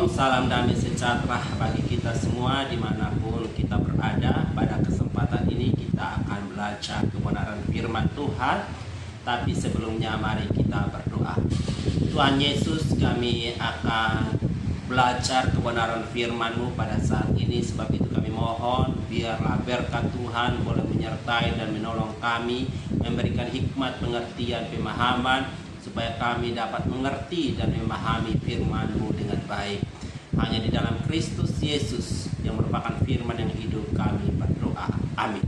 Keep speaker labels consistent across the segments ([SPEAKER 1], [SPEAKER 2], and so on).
[SPEAKER 1] Shalom, salam damai sejahtera bagi kita semua dimanapun kita berada. Pada kesempatan ini kita akan belajar kebenaran firman Tuhan. Tapi sebelumnya mari kita berdoa. Tuhan Yesus, kami akan belajar kebenaran firman-Mu pada saat ini. Sebab itu kami mohon biarlah berkat Tuhan boleh menyertai dan menolong kami, memberikan hikmat, pengertian, pemahaman, supaya kami dapat mengerti dan memahami firman-Mu dengan baik. Hanya di dalam Kristus Yesus yang merupakan firman yang hidup kami berdoa. Amin.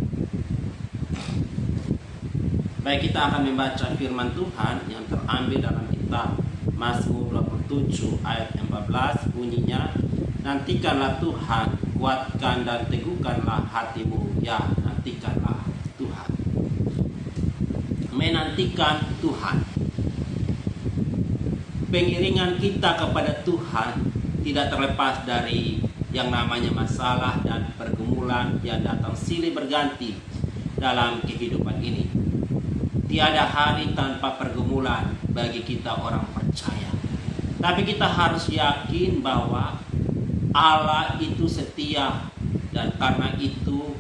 [SPEAKER 1] Baik, kita akan membaca firman Tuhan yang terambil dalam kitab Mazmur 27 ayat 14. Bunyinya, nantikanlah Tuhan, kuatkan dan teguhkanlah hatimu. Ya, nantikanlah Tuhan. Menantikan Tuhan. Pengiringan kita kepada Tuhan tidak terlepas dari yang namanya masalah dan pergumulan yang datang silih berganti dalam kehidupan ini. Tiada hari tanpa pergumulan bagi kita orang percaya. Tapi kita harus yakin bahwa Allah itu setia, dan karena itu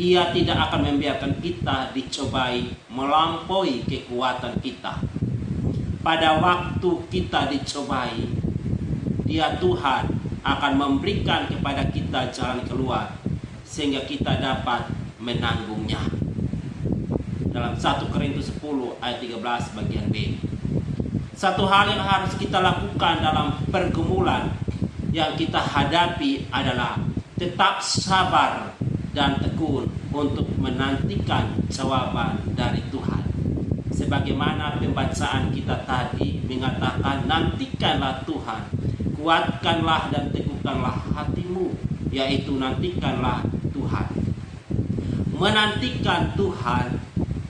[SPEAKER 1] Ia tidak akan membiarkan kita dicobai melampaui kekuatan kita. Pada waktu kita dicobai, Dia Tuhan akan memberikan kepada kita jalan keluar sehingga kita dapat menanggungnya. Dalam 1 Korintus 10 ayat 13 bagian B. Satu hal yang harus kita lakukan dalam pergumulan yang kita hadapi adalah tetap sabar dan tekun untuk menantikan jawaban dari Tuhan. Sebagaimana pembacaan kita tadi mengatakan, nantikanlah Tuhan, kuatkanlah dan teguhkanlah hatimu, yaitu nantikanlah Tuhan. Menantikan Tuhan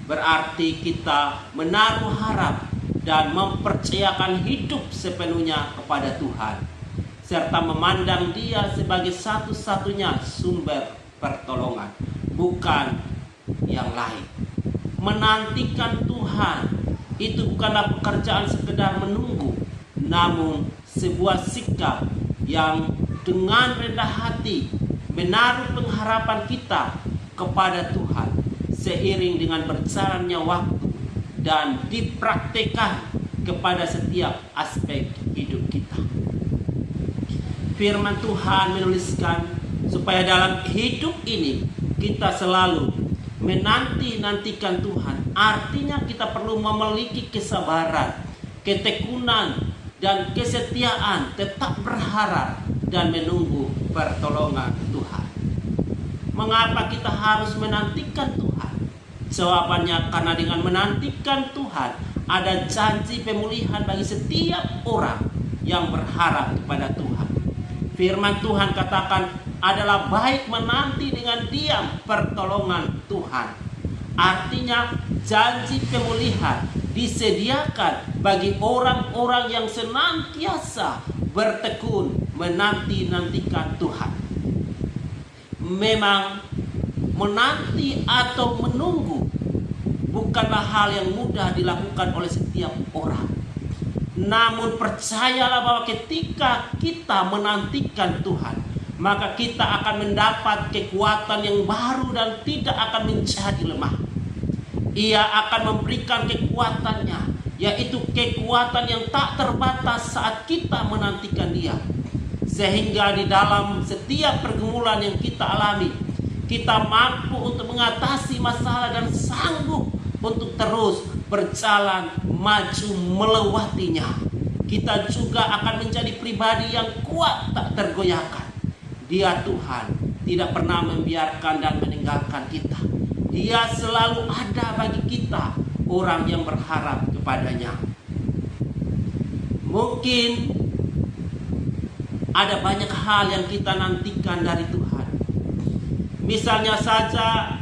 [SPEAKER 1] berarti kita menaruh harap dan mempercayakan hidup sepenuhnya kepada Tuhan, serta memandang Dia sebagai satu-satunya sumber pertolongan, bukan yang lain. Menantikan Tuhan itu bukanlah pekerjaan sekedar menunggu, namun sebuah sikap yang dengan rendah hati menaruh pengharapan kita kepada Tuhan seiring dengan berjalannya waktu dan dipraktekkan kepada setiap aspek hidup kita. Firman Tuhan menuliskan supaya dalam hidup ini kita selalu menanti-nantikan Tuhan. Artinya kita perlu memiliki kesabaran, ketekunan, dan kesetiaan, tetap berharap dan menunggu pertolongan Tuhan. Mengapa kita harus menantikan Tuhan? Jawabannya karena dengan menantikan Tuhan ada janji pemulihan bagi setiap orang yang berharap kepada Tuhan. Firman Tuhan katakan, adalah baik menanti dengan diam pertolongan Tuhan. Artinya janji pemulihan disediakan bagi orang-orang yang senantiasa bertekun menanti-nantikan Tuhan. Memang menanti atau menunggu bukanlah hal yang mudah dilakukan oleh setiap orang. Namun percayalah bahwa ketika kita menantikan Tuhan, maka kita akan mendapat kekuatan yang baru dan tidak akan menjadi lemah. Ia akan memberikan kekuatannya, yaitu kekuatan yang tak terbatas saat kita menantikan Dia. Sehingga di dalam setiap pergumulan yang kita alami, kita mampu untuk mengatasi masalah dan sanggup untuk terus berjalan maju melewatinya. Kita juga akan menjadi pribadi yang kuat tak tergoyahkan. Dia Tuhan tidak pernah membiarkan dan meninggalkan kita. Dia selalu ada bagi kita, orang yang berharap kepadanya. Mungkin ada banyak hal yang kita nantikan dari Tuhan. Misalnya saja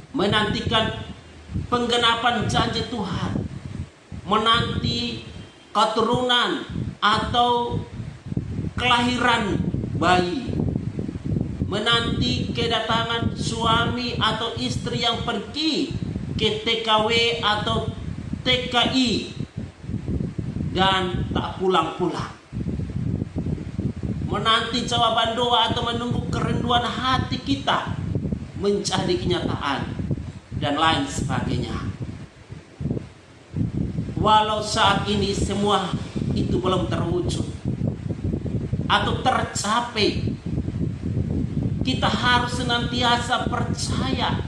[SPEAKER 1] menantikan penggenapan janji Tuhan, menanti keturunan atau kelahiran bayi, menanti kedatangan suami atau istri yang pergi ke TKW atau TKI dan tak pulang-pulang. menanti jawaban doa atau menunggu kerinduan hati kita menjadi kenyataan dan lain sebagainya. Walau saat ini semua itu belum terwujud atau tercapai, kita harus senantiasa percaya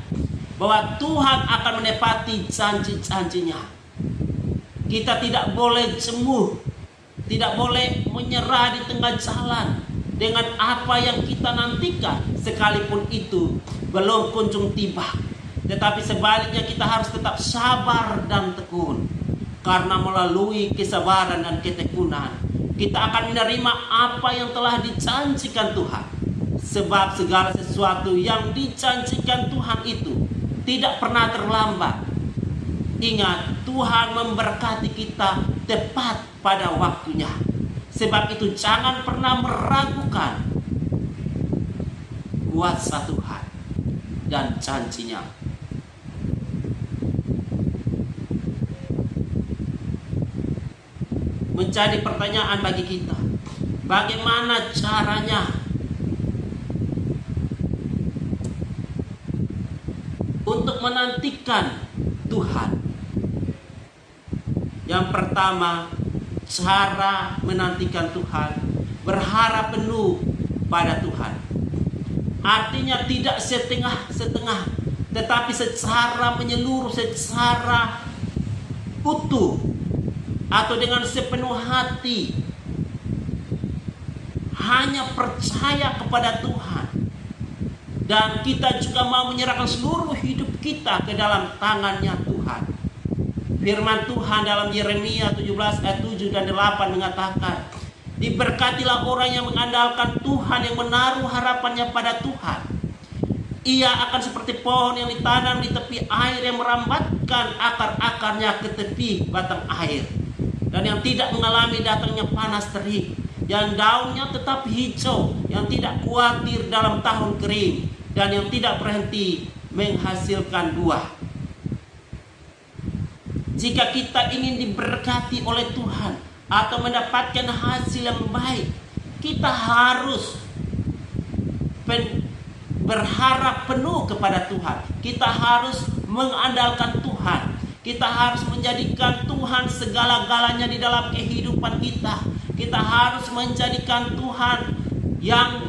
[SPEAKER 1] bahwa Tuhan akan menepati janji-janjinya. Kita tidak boleh jemuh, tidak boleh menyerah di tengah jalan dengan apa yang kita nantikan, sekalipun itu belum kunjung tiba. Tetapi sebaliknya kita harus tetap sabar dan tekun, karena melalui kesabaran dan ketekunan kita akan menerima apa yang telah dijanjikan Tuhan. Sebab segala sesuatu yang dijanjikan Tuhan itu tidak pernah terlambat. Ingat, Tuhan memberkati kita tepat pada waktunya. Sebab itu jangan pernah meragukan kuasa Tuhan dan janjinya. Menjadi pertanyaan bagi kita, bagaimana caranya untuk menantikan Tuhan? Yang pertama, cara menantikan Tuhan, berharap penuh pada Tuhan. Artinya tidak setengah-setengah, tetapi secara menyeluruh, secara utuh, atau dengan sepenuh hati, hanya percaya kepada Tuhan. Dan kita juga mau menyerahkan seluruh hidup kita ke dalam tangannya Tuhan. Firman Tuhan dalam Yeremia 17 ayat 7 dan 8 mengatakan, diberkatilah orang yang mengandalkan Tuhan, yang menaruh harapannya pada Tuhan. Ia akan seperti pohon yang ditanam di tepi air, yang merambatkan akar-akarnya ke tepi batang air, dan yang tidak mengalami datangnya panas terik, yang daunnya tetap hijau, yang tidak khawatir dalam tahun kering, dan yang tidak berhenti menghasilkan buah. Jika kita ingin diberkati oleh Tuhan atau mendapatkan hasil yang baik, kita harus berharap penuh kepada Tuhan. Kita harus mengandalkan Tuhan. Kita harus menjadikan Tuhan segala-galanya di dalam kehidupan kita. Kita harus menjadikan Tuhan yang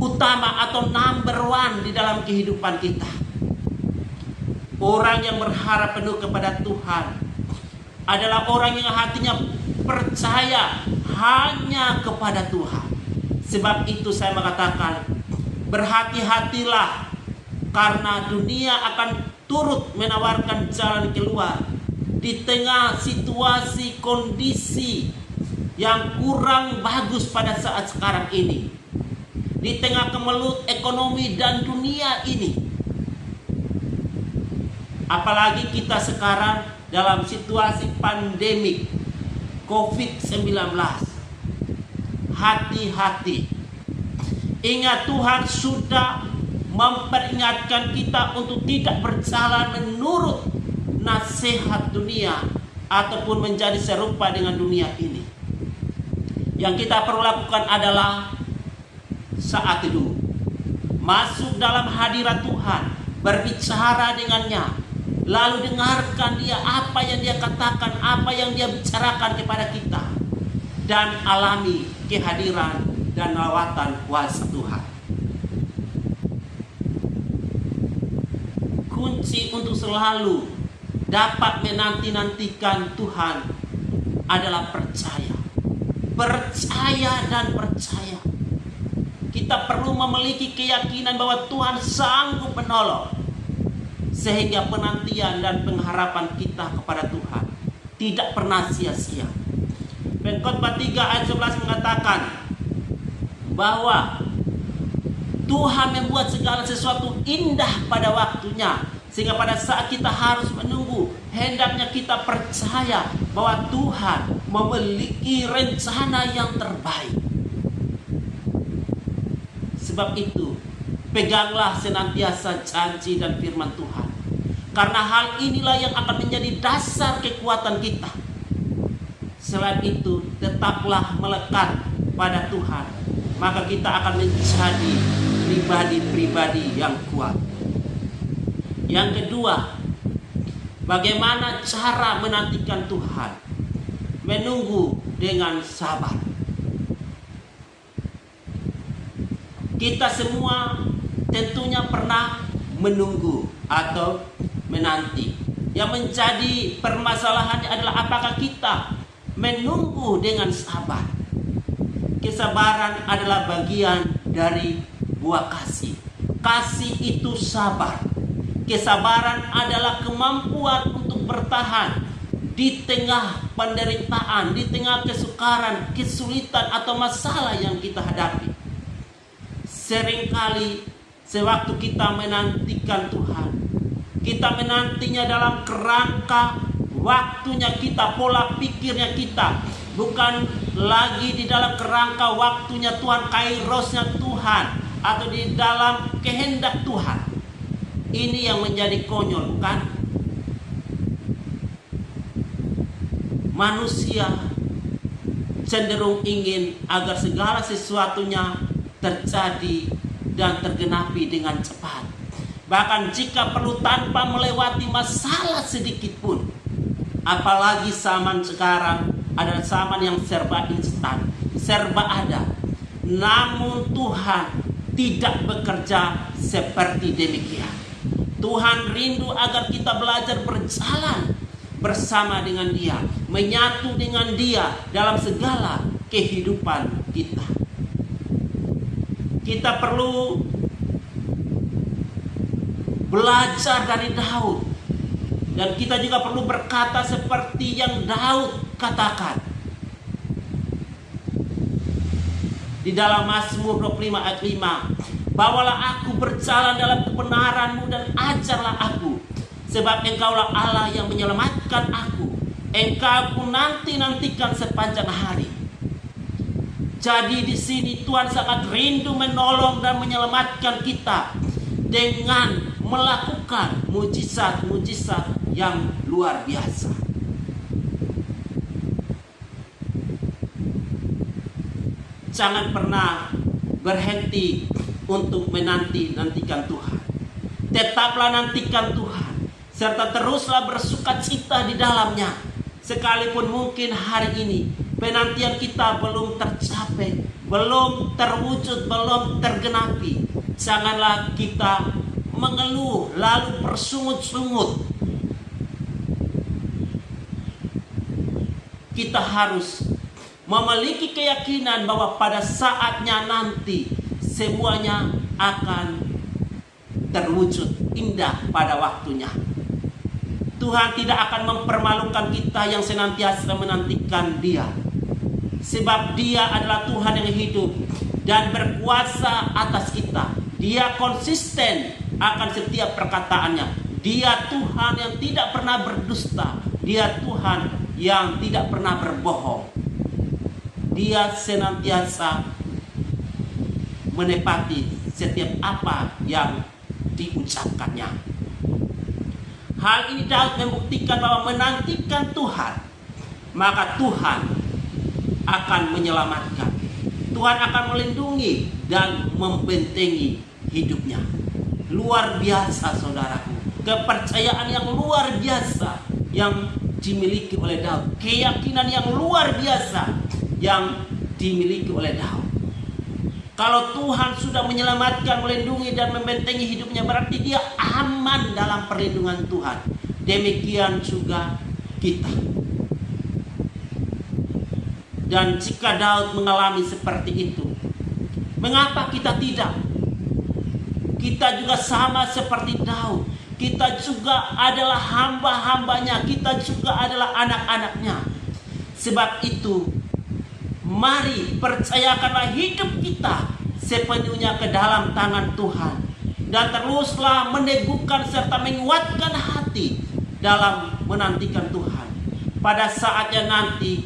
[SPEAKER 1] utama atau number one di dalam kehidupan kita. Orang yang berharap penuh kepada Tuhan adalah orang yang hatinya percaya hanya kepada Tuhan. Sebab itu saya mengatakan, berhati-hatilah, karena dunia akan turut menawarkan jalan keluar di tengah situasi kondisi yang kurang bagus pada saat sekarang ini, di tengah kemelut ekonomi dan dunia ini. Apalagi kita sekarang dalam situasi pandemik COVID-19. Hati-hati. Ingat, Tuhan sudah memperingatkan kita untuk tidak berjalan menurut nasihat dunia ataupun menjadi serupa dengan dunia ini. Yang kita perlu lakukan adalah saat teduh, masuk dalam hadirat Tuhan, berbicara dengannya, lalu dengarkan dia, apa yang dia katakan, apa yang dia bicarakan kepada kita, dan alami kehadiran dan lawatan kuasa Tuhan. Kunci untuk selalu dapat menanti-nantikan Tuhan adalah percaya. Percaya dan percaya. Kita perlu memiliki keyakinan bahwa Tuhan sanggup menolong, sehingga penantian dan pengharapan kita kepada Tuhan tidak pernah sia-sia. Pengkhotbah 3 ayat 11 mengatakan bahwa Tuhan membuat segala sesuatu indah pada waktunya, sehingga pada saat kita harus menunggu, hendaknya kita percaya bahwa Tuhan memiliki rencana yang terbaik. Sebab itu, peganglah senantiasa janji dan firman Tuhan, karena hal inilah yang akan menjadi dasar kekuatan kita. Selain itu, tetaplah melekat pada Tuhan, maka kita akan menjadi pribadi-pribadi yang kuat. Yang kedua, bagaimana cara menantikan Tuhan? Menunggu dengan sabar. Kita semua tentunya pernah menunggu atau menanti. Yang menjadi permasalahannya adalah apakah kita menunggu dengan sabar. Kesabaran adalah bagian dari buah kasih. Kasih itu sabar. Kesabaran adalah kemampuan untuk bertahan di tengah penderitaan, di tengah kesukaran, kesulitan atau masalah yang kita hadapi. Seringkali sewaktu kita menantikan Tuhan, kita menantinya dalam kerangka waktunya kita, pola pikirnya kita, bukan lagi di dalam kerangka waktunya Tuhan, kairosnya Tuhan, atau di dalam kehendak Tuhan. Ini yang menjadi konyol, bukan? Manusia cenderung ingin agar segala sesuatunya terjadi dan tergenapi dengan cepat. Bahkan jika perlu tanpa melewati masalah sedikit pun. Apalagi zaman sekarang adalah zaman yang serba instan, serba ada. Namun Tuhan tidak bekerja seperti demikian. Tuhan rindu agar kita belajar berjalan bersama dengan Dia, menyatu dengan Dia dalam segala kehidupan kita. Kita perlu belajar dari Daud, dan kita juga perlu berkata seperti yang Daud katakan di dalam Mazmur 25 ayat 5. Bawalah aku berjalan dalam kebenaran-Mu dan ajarlah aku, sebab Engkaulah Allah yang menyelamatkan aku. Engkau ku nanti-nantikan sepanjang hari. Jadi di sini Tuhan sangat rindu menolong dan menyelamatkan kita dengan melakukan mujizat-mujizat yang luar biasa. Jangan pernah berhenti untuk menanti-nantikan Tuhan. Tetaplah nantikan Tuhan, serta teruslah bersukacita di dalamnya. Sekalipun mungkin hari ini penantian kita belum tercapai, belum terwujud, belum tergenapi, janganlah kita mengeluh lalu bersungut-sungut. Kita harus memiliki keyakinan bahwa pada saatnya nanti semuanya akan terwujud indah pada waktunya. Tuhan tidak akan mempermalukan kita yang senantiasa menantikan Dia. Sebab Dia adalah Tuhan yang hidup dan berkuasa atas kita. Dia konsisten akan setiap perkataannya. Dia Tuhan yang tidak pernah berdusta. Dia Tuhan yang tidak pernah berbohong. Dia senantiasa menepati setiap apa yang diucapkannya. Hal ini Daud membuktikan bahwa menantikan Tuhan, maka Tuhan akan menyelamatkan. Tuhan akan melindungi dan membentengi hidupnya. Luar biasa saudaraku. Kepercayaan yang luar biasa yang dimiliki oleh Daud. Keyakinan yang luar biasa yang dimiliki oleh Daud. Kalau Tuhan sudah menyelamatkan, melindungi dan membentengi hidupnya, berarti dia aman dalam perlindungan Tuhan. Demikian juga kita. Dan jika Daud mengalami seperti itu, mengapa kita tidak? Kita juga sama seperti Daud. Kita juga adalah hamba-hambanya. Kita juga adalah anak-anaknya. Sebab itu, mari percayakanlah hidup kita sepenuhnya ke dalam tangan Tuhan. Dan teruslah meneguhkan serta menguatkan hati dalam menantikan Tuhan. Pada saatnya nanti,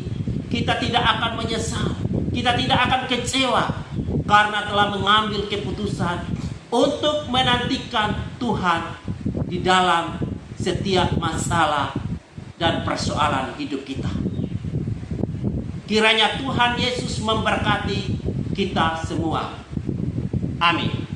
[SPEAKER 1] kita tidak akan menyesal. Kita tidak akan kecewa karena telah mengambil keputusan untuk menantikan Tuhan di dalam setiap masalah dan persoalan hidup kita. Kiranya Tuhan Yesus memberkati kita semua. Amin.